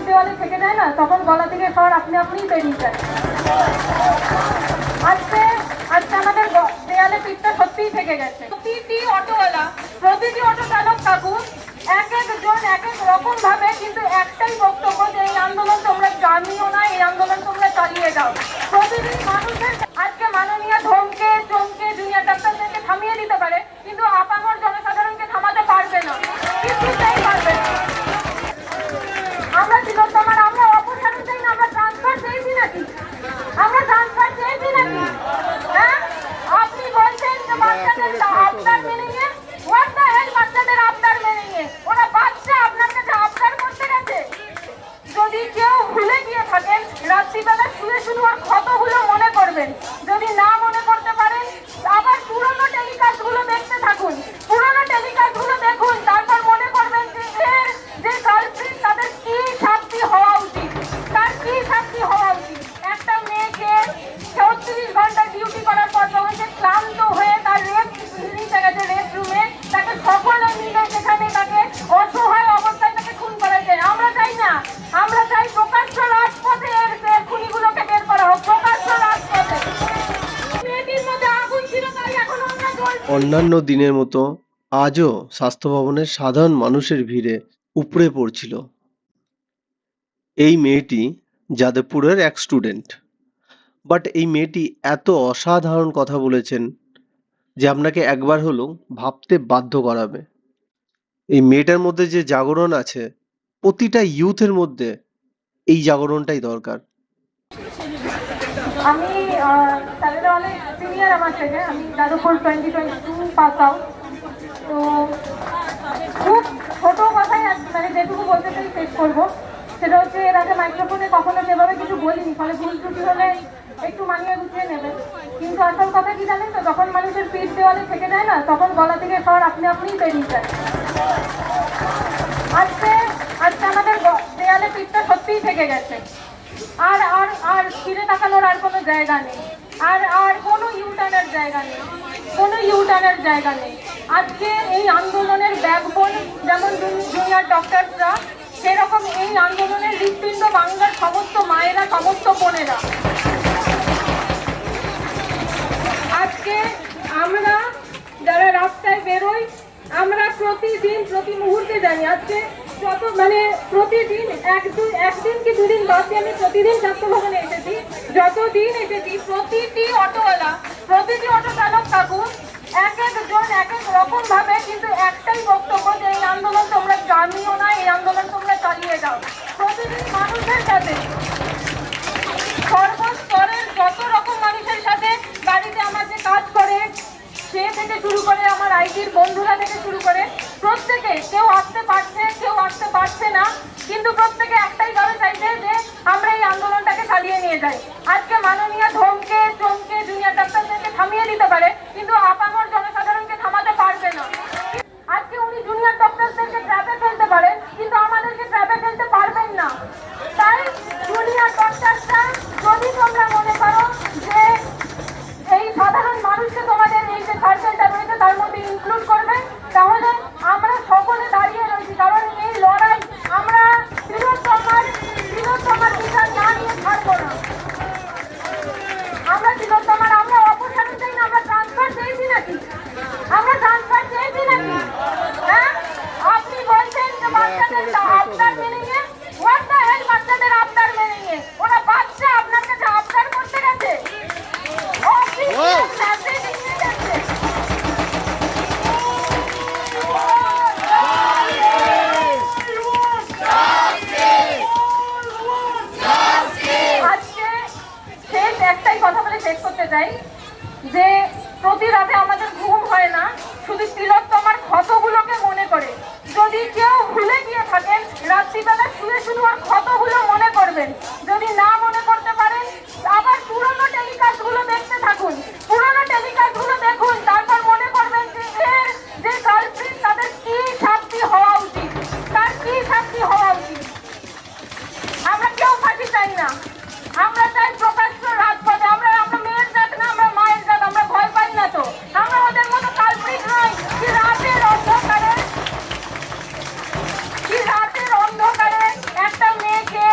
দেওয়ালে থেকে যায় না, তখন গলা থেকে স্বর আপনি আপনিই বেরিয়ে যায়। আজকে আজকে আমাদের দেয়ালে পিঠটা সত্যিই থেকে গেছে। প্রতিটি অটোওয়ালা, প্রতিটি অটো চালক কাকু এক একজন এক এক রকম ভাবে কিন্তু একটাই বক্তব্য যে এই আন্দোলন তোমরা জানিও না, এই আন্দোলন তোমরা চালিয়ে যাও। প্রতিদিন মানুষের আজকে মাননীয় ধমকে চমকে জুনিয়র ডাক্তারদেরকে থামিয়ে দিতে পারে, কিন্তু আপামর জনসাধারণকে থামাতে পারবে না, কিছুতেই পারবে না। আমরা তিলোত্তমার আমরা অপসারণ চাই না, আমরা ট্রান্সফার চেয়েছি নাকি? আমরা ট্রান্সফার চেয়েছি নাকি? হ্যাঁ, আপনি বলছেন যে বাচ্চাদের আবদার মেনে নিয়ে, হোয়াট দ্য হেল বাচ্চাদের আবদার মেনে নিয়ে? ওরা বাচ্চা আপনার কাছে আবদার করতে গেছে। যদি কেউ ভুলে গিয়ে থাকেন, রাত্রিবেলা শুয়ে শুধু আর ক্ষতগুলো মনে করবেন। যদি না মনে করতে পারেন, আবার পুরনো টেলিকাস্টগুলো দেখতে থাকুন, পুরনো টেলিকাস্টগুলো দেখুন, তারপর মনে করবেন যে এর যে কালপ্রিট তাদের কি শাস্তি হওয়া উচিত, তার কি শাস্তি হওয়া উচিত। একটা মেয়েকে 34 ঘন্টা ডিউটি করার পর যখন সে ক্লান্ত হয়ে তার রেস্ট নিতে গেছে রেস্ট রুমে, তাকে সকলে মিলে সেখানে তাকে অসহায় অবস্থায় তাকে খুন করা যায়। আমরা চাই না, আমরা চাই প্রকাশ্য রাজপথে এর খুনিগুলোকে বের করা হোক, প্রকাশ্য রাজপথে। মেয়েটির মধ্যে আগুন ছিল, তাই এখনো আমরা জ্বলছি। অন্যান্য দিনের মতো আজও স্বাস্থ্য ভবনের সাধারণ মানুষের ভিড়ে উপড়ে পড়ছিল এই মেয়েটি, যাদবপুরের এক স্টুডেন্ট। বাট এই মেয়েটি এত অসাধারণ কথা বলেছেন যে আপনাকে একবার হলেও ভাবতে বাধ্য করাবে। এই মেয়েটার মধ্যে যে জাগরণ আছে, প্রতিটা ইউথের মধ্যে এই জাগরণটাই দরকার। আমি স্যারেরা অনেক সিনিয়র আমার থেকে, আমি যাদবপুর 2022 পাস আউট। তো খুব ছোট কথাই মানে যেটুকু বলতে চাই শেষ করবো, সেটা হচ্ছে এর আগে মাইক্রোফোনে কখনো সেভাবে কিছু বলিনি, ফলে ভুল ত্রুটি হলে একটু মানিয়ে গুছিয়ে নেবেন। কিন্তু আসল কথা কি জানেন তো, যখন মানুষের পিঠ দেওয়ালে থেকে যায় না, তখন গলা থেকে স্বর আপনি আপনিই বেরিয়ে যায়। আজকে আজকে আমাদের দেয়ালে পিঠটা সত্যিই থেকে গেছে। আর আর আর ফিরে তাকানোর আর কোনো জায়গা নেই, আর আর কোনো ইউটার্নের জায়গা নেই, কোনো ইউটার্নের জায়গা নেই। আজকে এই আন্দোলনের ব্যাকবোন যেমন জুনিয়র ডক্টরসরা, সেরকম এই আন্দোলনের হৃৎপিণ্ড বাংলার সমস্ত মায়েরা, সমস্ত বোনেরা। আজকে আমরা যারা রাস্তায় বেরোই, আমরা প্রতিদিন প্রতি মুহূর্তে জানি, আজকে যত মানে প্রতিদিন একদিন কি দুদিন বাদ দিয়ে আমি প্রতিদিন স্বাস্থ্য ভবনে এসেছি, যতদিন এসেছি প্রতিটি অটোওয়ালা, প্রতিটি অটো চালক কাকু এক একজন এক এক রকম ভাবে কিন্তু একটাই বক্তব্য যে এই আন্দোলন তোমরা জানিও না, এই আন্দোলন তোমরা চালিয়ে যাও। প্রতিদিন মানুষের সাথে, সর্বস্তরের যত রকম মানুষের সাথে, বাড়িতে আমার যে কাজ করে সে থেকে শুরু করে আমার আইটির বন্ধুরা থেকে শুরু করে প্রত্যেকে, কেউ আসতে পারছে কেউ আসতে পারছে না, কিন্তু প্রত্যেকে একটাই ভাবে চাইছে যে আমরা এই আন্দোলনটাকে চালিয়ে নিয়ে যাই। আজকে মাননীয় ধমকে চমকে জুনিয়র ডাক্তারদেরকে থামিয়ে দিতে পারে, কিন্তু আপামর জনসাধারণকে থামাতে পারবে না। আজকে উনি জুনিয়র ডক্টরদেরকে ট্র্যাপে ফেলতে পারেন, কিন্তু আমাদেরকে ট্র্যাপে ফেলতে পারবেন না। তাই জুনিয়র ডক্টররা, যদি তোমরা মনে করো যে এই সাধারণ মানুষকে তোমাদের এই যে সার্কেলটা রয়েছে তার মধ্যে ইনক্লুড করবে, তাহলে আমরা সকলে দাঁড়িয়ে রয়েছি, কারণ এই লড়াই আমরা তিলোত্তমার বিচার না নিয়ে ছাড়বো না। আমরা তিলোত্তমার আমরা অপসারণ চাই না, আমরা ট্রান্সফার চেয়েছি নাকি? আমরা ট্রান্সফার চেয়েছি নাকি? হ্যাঁ, আপনি বলছেন যে বাচ্চাদের আবদার মেনে নিয়ে, হোয়াট দ্য হেল বাচ্চাদের আবদার মেনে নিয়ে? ওরা বাচ্চা আপনার কাছে আবদার করতে গেছে। একটাই কথা বলে শেষ করতে চাই যে প্রতি রাতে আমাদের ঘুম হয় না শুধু তিলোত্তমার ক্ষতগুলোকে মনে করে। যদি কেউ ভুলে গিয়ে থাকেন, রাত্রিবেলা শুয়ে শুধু আর ক্ষতগুলো মনে করবেন। যদি না মনে করতে পারেন, আবার পুরনো টেলিকাস্টগুলো দেখতে থাকুন, পুরনো টেলিকাস্টগুলো দেখুন, তারপর মনে করবেন যে এর যে কালপ্রিট তাদের কি শাস্তি হওয়া উচিত, তার কি শাস্তি হওয়া উচিত। আমরা কেউ ফাঁসি চাই না, আমরা চাই প্রকাশ্য রাজপথে। আমরা মেয়ের জাত না, আমরা মায়ের জাত, আমরা ভয় পাই না তো। আমরা ওদের মতো কালপ্রিট নই কি রাতের অন্ধকারে একটা মেয়েকে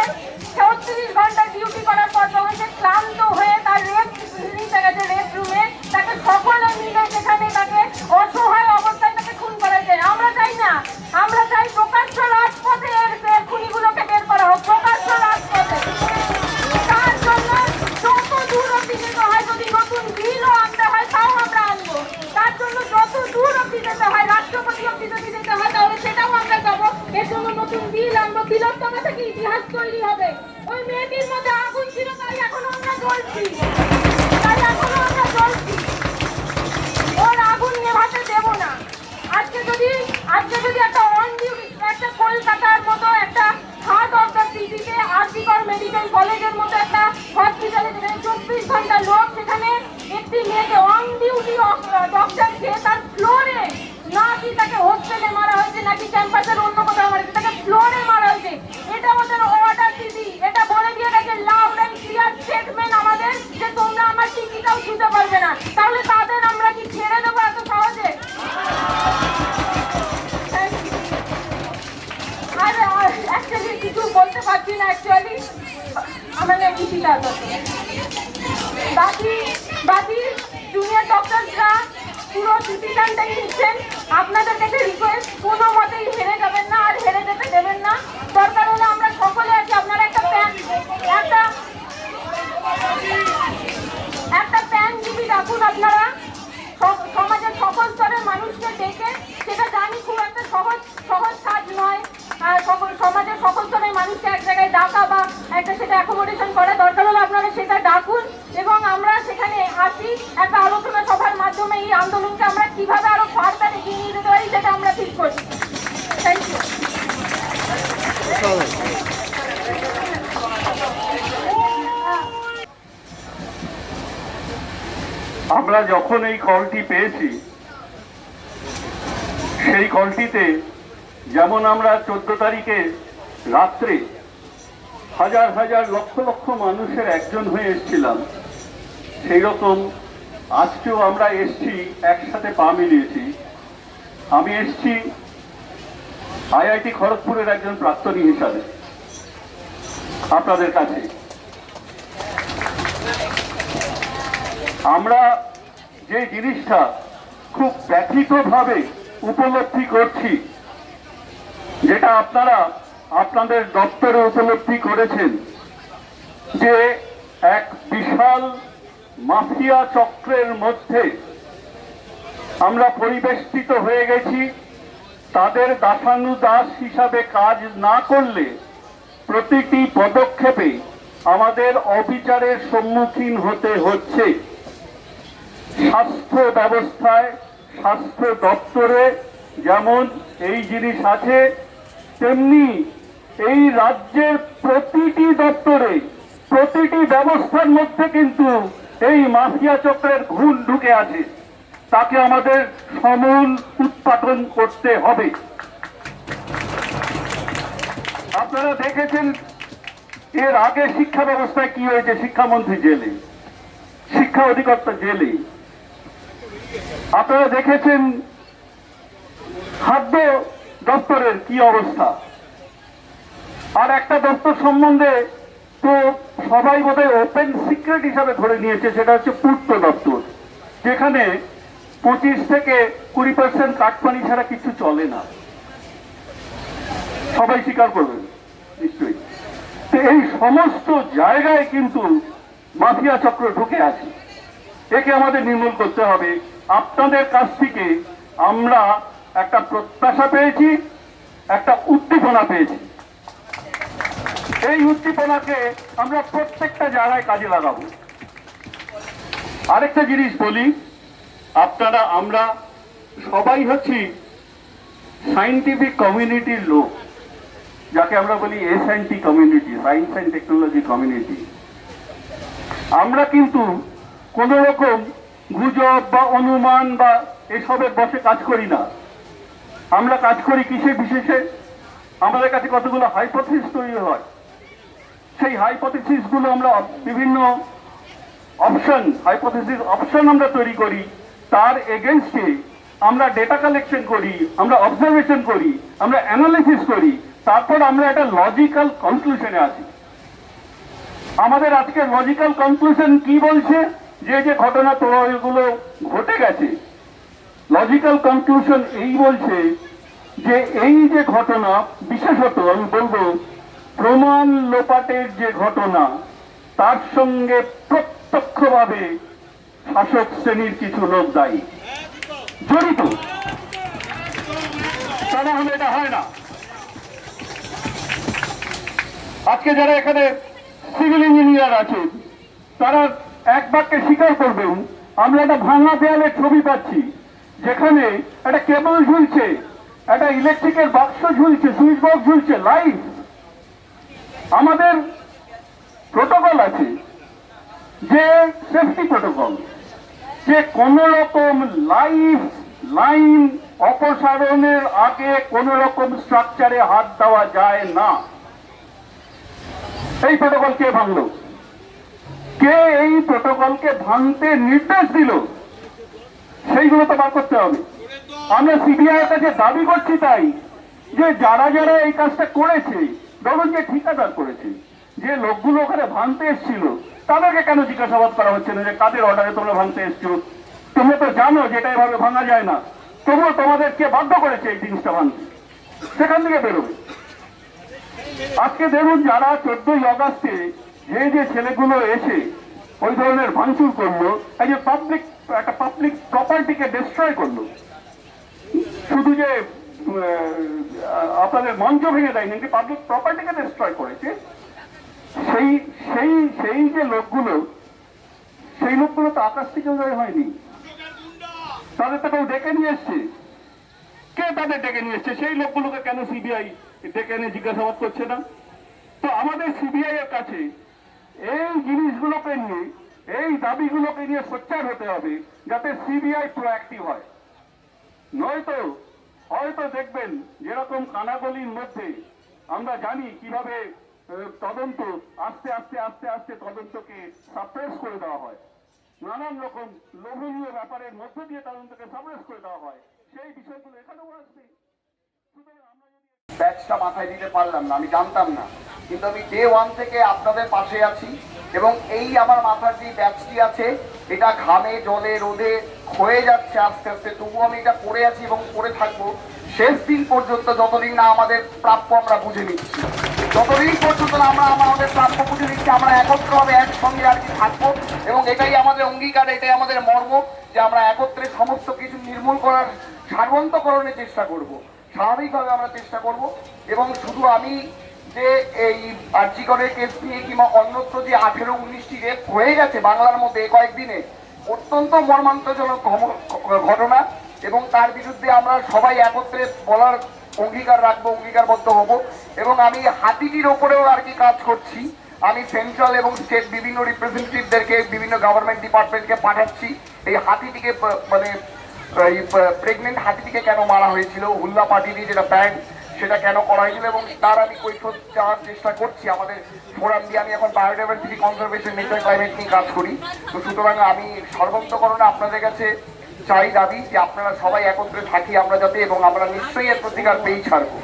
জায়গা থেকে ইতিহাস তৈরি হবে। ওই মেয়েটির মধ্যে আগুন ছিল, তাই এখনো আমরা জ্বলছি, তাই এখনো আমরা জ্বলছি। ওর আগুন নেভাতে দেব না। আজকে যদি একটা একটা কলকাতার মতো একটা হার্ট অফ দ্য সিটিতে আরজিকর মেডিকেল কলেজের মতো একটা হসপিটালে যেখানে 24 ঘন্টা লোক, সেখানে একটি মেয়েকে অন ডিউটি ডক্টরকে তার ফ্লোরে, না কি তাকে হোস্টেলে মারা হয়েছে নাকি ক্যাম্পাসের অন্য কোথাও মারা হয়েছে, তাকে ফ্লোরে মারা হয়েছে। এটা ওদের অর্ডার দিদি, এটা বলে দিয়ে গেছে লাউড অ্যান্ড ক্লিয়ার স্টেটমেন্ট আমাদের, যে তোমরা আমার টিকিটাও ছুতে পারবে না। তাহলে তাদের আমরা কি ছেড়ে দেবো এত সহজে? আর অ্যাকচুয়ালি কিছু বলতে পারছি না, অ্যাকচুয়ালি আমাদের কিছুটা বাকি জুনিয়র ডক্টরসরা পুরো ডিসিশনটাই নিচ্ছেন। আপনাদের কাছে রিকোয়েস্ট, কোনো মতেই হেরে যাবেন না আর হেরে যেতে দেবেন না। দরকার হলে আমরা সকলে আছি, আপনারা একটা প্যান জিবি রাখুন। আপনারা সমাজের সকল স্তরের মানুষকে ডেকে, সেটা জানি খুব একটা সহজ কাজ নয়, সমাজের সকল স্তরের মানুষকে এক জায়গায় ডাকা বা একটা সেটা অ্যাকোমোডেশন করা, দরকার হলে আপনারা সেটা ডাকুন এবং আমরা সেখানে আসি। একটা আলোচনা সভার মাধ্যমে এই আন্দোলনকে আমরা কিভাবে আরো ফার্দার এগিয়ে নিয়ে যেতে পারি সেটা আমরা ঠিক করি। Thank you. আমরা যখন এই কলটি পেয়েছি, সেই কলটিতে যেমন আমরা 14 তারিখে রাত্রে হাজার হাজার লক্ষ লক্ষ মানুষের একজন হয়ে এসেছিলাম, সেই রকম আজকেও আমরা এসছি, একসাথে পা মিলিয়েছি। আমি এসছি আইআইটি খড়গপুরের একজন প্রাক্তনী হিসাবে আপনাদের কাছে। আমরা যে জিনিসটা খুব ব্যথিতভাবে উপলব্ধি করছি, যেটা আপনারা আপনাদের দপ্তরে উপলব্ধি করেছেন, যে এক বিশাল মাফিয়া চক্রের মধ্যে আমরা পরিবেষ্টিত হয়ে গেছি। তাদের দাসানুদাস হিসাবে কাজ না করলে প্রতিটি পদক্ষেপে আমাদের অবিচারের সম্মুখীন হতে হচ্ছে। স্বাস্থ্য ব্যবস্থায়, স্বাস্থ্য দপ্তরে যেমন এই জিনিস আছে, তেমনি এই রাজ্যের প্রতিটি দপ্তরে, প্রতিটি ব্যবস্থার মধ্যে কিন্তু এই মাফিয়া চক্রের ঘুণ ঢুকে আছে। তাকে আমাদের সমূল উৎপাদন করতে হবে। আপনারা দেখেছেন এর আগে শিক্ষা ব্যবস্থায় কি হয়েছে। শিক্ষামন্ত্রী জেলে, শিক্ষা অধিকর্তা জেলে। আপনারা দেখেছেন খাদ্য দপ্তরের কি অবস্থা। আর একটা দপ্তর সম্বন্ধে তো সবাই বোধহয় ওপেন সিক্রেট হিসাবে ধরে নিয়েছে, সেটা হচ্ছে পূর্ত দপ্তর, যেখানে 25 থেকে 20% কাটপানি ছাড়া কিছু চলে না। সবাই স্বীকার করবেন নিশ্চয়ই। তো এই সমস্ত জায়গায় কিন্তু মাফিয়া চক্র ঢুকে আছে। একে আমাদের নির্মূল করতে হবে। আপনাদের কাছ থেকে আমরা একটা প্রত্যাশা পেয়েছি, একটা উদ্দীপনা পেয়েছি। এই উদ্দীপনাকে আমরা প্রত্যেকটা জায়গায় কাজে লাগাবো। আরেকটা জিনিস বলি, আপনারা আমরা সবাই হচ্ছি সায়েন্টিফিক কমিউনিটির লোক, যাকে আমরা বলি SNT community, science and technology community. আমরা কিন্তু কোন রকম গুজব বা অনুমান বা এসবের বসে কাজ করি না। আমরা কাজ করি কিসে বিশেষে, আমাদের কাছে কতগুলো হাইপোথিসিস তৈরি হয়। সেই হাইপোথিসিস গুলো আমরা বিভিন্ন অপশন আমরা তৈরি করি। তার এগেনস্টে আমরা ডেটা কালেকশন করি, আমরা অবজারভেশন করি, আমরা অ্যানালিসিস করি, তারপর আমরা একটা লজিক্যাল কনক্লুশনে আসি। আমাদের আজকে লজিক্যাল কনক্লুশন কি বলছে, যে যে ঘটনা প্রবাহগুলো ঘটে গেছে, লজিক্যাল কনক্লুশন এই বলছে যে এই যে ঘটনা, বিশেষত আমি বলবো প্রমাণ লোপাটের যে ঘটনা, তার সঙ্গে প্রত্যক্ষভাবে শাসক শ্রেণীর কিছু লোক দায়ী, জড়িত। তা না হলে এটা হয় না। আজকে যারা এখানে সিভিল ইঞ্জিনিয়ার আছে তারা এক বাক্যে স্বীকার করবেন, আমরা একটা ভাঙা দেয়ালের ছবি পাচ্ছি, যেখানে একটা কেবল ঝুলছে, একটা ইলেকট্রিকের বাক্স ঝুলছে, সুইচ বক্স ঝুলছে, লাইট। আমাদের প্রোটোকল আছে, যে সেফটি প্রোটোকল, যে কোন রকম লাইন অপসারণের আগে কোন রকম স্ট্রাকচারে হাত দেওয়া যায় না। এই প্রোটোকল কে ভাঙলো? কে এই প্রোটোকলকে ভাঙতে নির্দেশ দিল? সেইগুলো তো বার করতে হবে। আমরা সিবিআই এর কাছে দাবি করছি তাই, যে যারা যারা এই কাজটা করেছে, ধরুন যে ঠিকাদার করেছে, যে লোকগুলো ওখানে ভাঙতে এসেছিল, তাদেরকে কেন জিজ্ঞাসাবাদ করা হচ্ছে না যে কাদের অর্ডারে তোমরা ভাঙতে এসছো? তোমরা তো জানো যেটা এভাবে ভাঙা যায় না, তবুও তোমাদেরকে বাধ্য করেছে এই জিনিসটা ভাঙতে। সেখান থেকে বেরোবে। আজকে দেখুন, যারা 14ই আগস্টে যে ছেলেগুলো এসে ওই ধরনের ভাঙচুর করলো, এই যে একটা পাবলিক প্রপার্টিকে ডিস্ট্রয় করলো, শুধু যে আপনাদের মঞ্চ ভেঙে দেয়নি, কিন্তু পাবলিক প্রপার্টিকে ডিস্ট্রয় করেছে, সেই যে লোকগুলো, সেই লোকগুলো তো আকাশ থেকে উদয় হয়নি, তাদের তো কেউ ডেকে নিয়ে এসছে। কে তাদের ডেকে নিয়ে এসছে? সেই লোকগুলোকে কেন সিবিআই ডেকে এনে জিজ্ঞাসাবাদ করছে না? তো আমাদের সিবিআই এর কাছে এই জিনিসগুলোকে নিয়ে, এই দাবিগুলোকে নিয়ে সোচ্চার হতে হবে, যাতে সিবিআই প্রোঅ্যাক্টিভ হয়। নয়তো হয়তো দেখবেন, যেরকম কানাগলির মধ্যে আমরা জানি কিভাবে তদন্ত আস্তে আস্তে আস্তে আস্তে তদন্তকে সাপ্রেস করে দেওয়া হয়, নানান রকম লোভনীয় ব্যাপারের মধ্য দিয়ে তদন্তকে সাপ্রেস করে দেওয়া হয়, সেই বিষয়গুলো এখানেও আসবে। সুতরাং আমরা ব্যাচটা মাথায় দিতে পারলাম না, আমি জানতাম না, কিন্তু আমি ডে 1 থেকে আপনাদের পাশে আছি। এবং এই আমার মাথার যে ব্যাচটি আছে, এটা ঘামে জলে রোদে ক্ষয়ে যাচ্ছে আস্তে আস্তে, তবুও আমি এটা করে আছি এবং করে থাকবো শেষ দিন পর্যন্ত, যতদিন না আমাদের প্রাপ্য আমরা বুঝে নিচ্ছি, যতদিন পর্যন্ত না আমরা আমাদের প্রাপ্য বুঝে নিচ্ছি, আমরা একত্রভাবে একসঙ্গে আর কি থাকবো। এবং এটাই আমাদের অঙ্গীকার, এটাই আমাদের মর্ম, যে আমরা একত্রে সমস্ত কিছু নির্মূল করার সার্বন্তকরণের চেষ্টা করব, স্বাভাবিকভাবে আমরা চেষ্টা করব। এবং শুধু আমি যে এই আরজিকরের কেস নিয়ে কিংবা অন্যত্র যে 18-19টি রেপ হয়ে গেছে বাংলার মধ্যে কয়েকদিনে, অত্যন্ত মর্মান্তজনক ঘটনা, এবং তার বিরুদ্ধে আমরা সবাই একত্রে বলার অঙ্গীকার রাখবো, অঙ্গীকারবদ্ধ হব। এবং আমি হাতিটির ওপরেও আর কি কাজ করছি। আমি সেন্ট্রাল এবং স্টেট বিভিন্ন রিপ্রেজেন্টেটিভদেরকে, বিভিন্ন গভর্নমেন্ট ডিপার্টমেন্টকে পাঠাচ্ছি এই হাতিটিকে, মানে এই প্রেগনেন্ট হাতিটিকে কেন মারা হয়েছিল, হুল্লা পার্টি দিয়ে যেটা প্যান্ট, সেটা কেন করা হয়েছিল, এবং তার আমি কৈফিয়ত চাওয়ার চেষ্টা করছি। আমাদের ফোরাম দিয়ে আমি এখন বায়োডাইভার্সিটি কনজারভেশন, নেচার, ক্লাইমেট নিয়ে কাজ করি। তো সুতরাং আমি সর্বান্তকরণে আপনাদের কাছে চাই, দাবি, যে আপনারা সবাই একত্রে থাকি আমরা যাতে, এবং আমরা নিশ্চয়ই এর প্রতিকার পেয়েই ছাড়বো।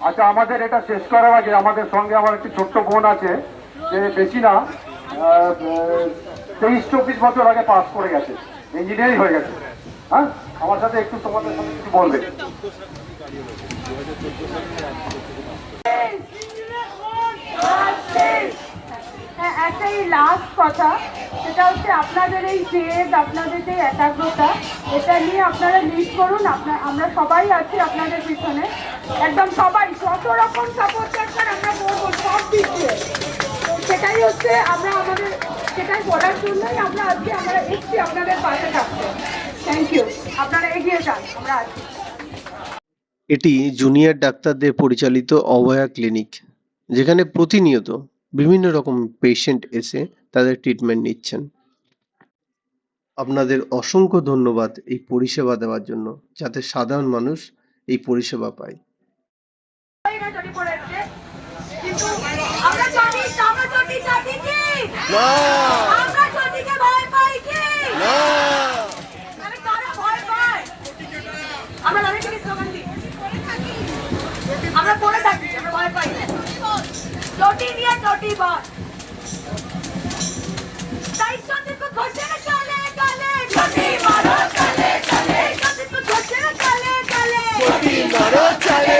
আচ্ছা, আমাদের এটা শেষ করার আগে আমাদের সঙ্গে আমার একটি ছোট্ট বোন আছে, যে বেশি না 23-24 বছর আগে পাস করে গেছে, ইঞ্জিনিয়ারিং হয়ে গেছে। হ্যাঁ, আমার সাথে একটু তোমাদের সাথে কিছু বলবে। একটাই লাস্ট কথা, সেটা হচ্ছে আপনাদের এই জেদ, আপনাদের যে একাগ্রতা, এটা নিয়ে আপনারা লিড করুন। আমরা সবাই আছি আপনাদের পিছনে, একদম সবাই, যত রকম সাপোর্ট দরকার আমরা করবো সব দিক দিয়ে। সেটাই হচ্ছে সেটাই করার জন্যই আমরা এসছি আপনাদের পাশে থাকতে। থ্যাংক ইউ, আপনারা এগিয়ে যান, আমরা আছি। এটি জুনিয়র ডাক্তারদের পরিচালিত অভয়া ক্লিনিক, যেখানে প্রতিনিয়ত বিভিন্ন রকম পেশেন্ট এসে তাদের ট্রিটমেন্ট নিচ্ছেন। আপনাদের অসংখ্য ধন্যবাদ এই পরিষেবা দেওয়ার জন্য, যাতে সাধারণ মানুষ এই পরিষেবা পায়। কিন্তু আমরা জাতি কি? আমরা জাতিকে ভয় পাই কি? মানে কারা ভয় পায়? আমরা লড়াইকে স্লোগান দিই, আমরা বলে থাকি, আমরা ভয় পাই না। চটি নিয়ে চটি বল, তাই সত্যি ঘটে না চলে চলে, চটি মারো চলে চলে, সত্যি ঘটে না চলে চলে, চটি মারো চলে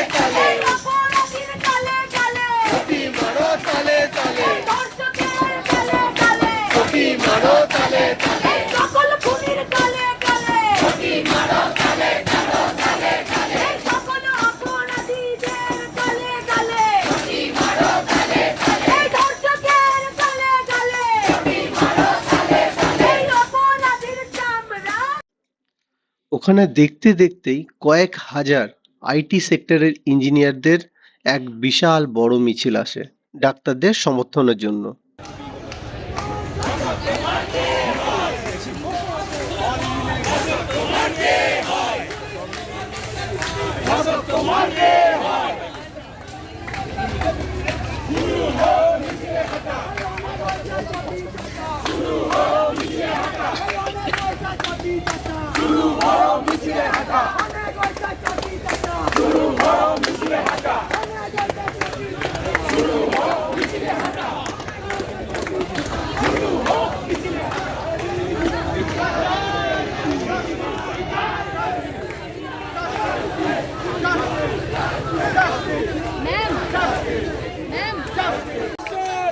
ওখানে দেখতে দেখতেই কয়েক হাজার আইটি সেক্টরের ইঞ্জিনিয়ারদের এক বিশাল বড় মিছিল আসে ডাক্তারদের সমর্থনের জন্য।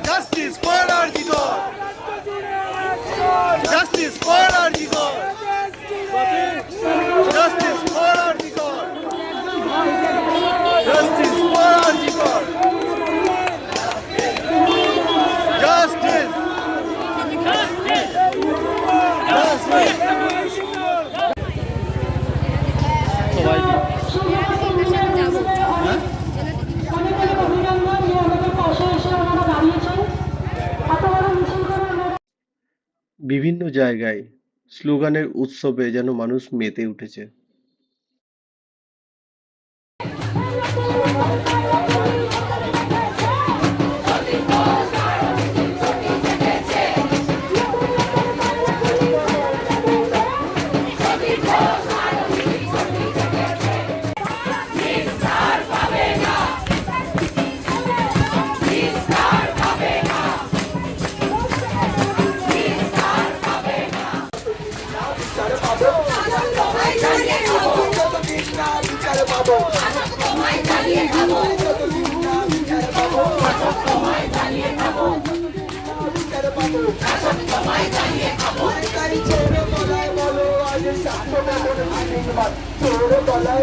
Justice for Arjigor! Justice for Arjigor! Justice for Arjigor! Justice for Arjigor! Justice! বিভিন্ন জায়গায় স্লোগানের উৎসবে যেন মানুষ মেতে উঠেছে।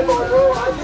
বলো আজ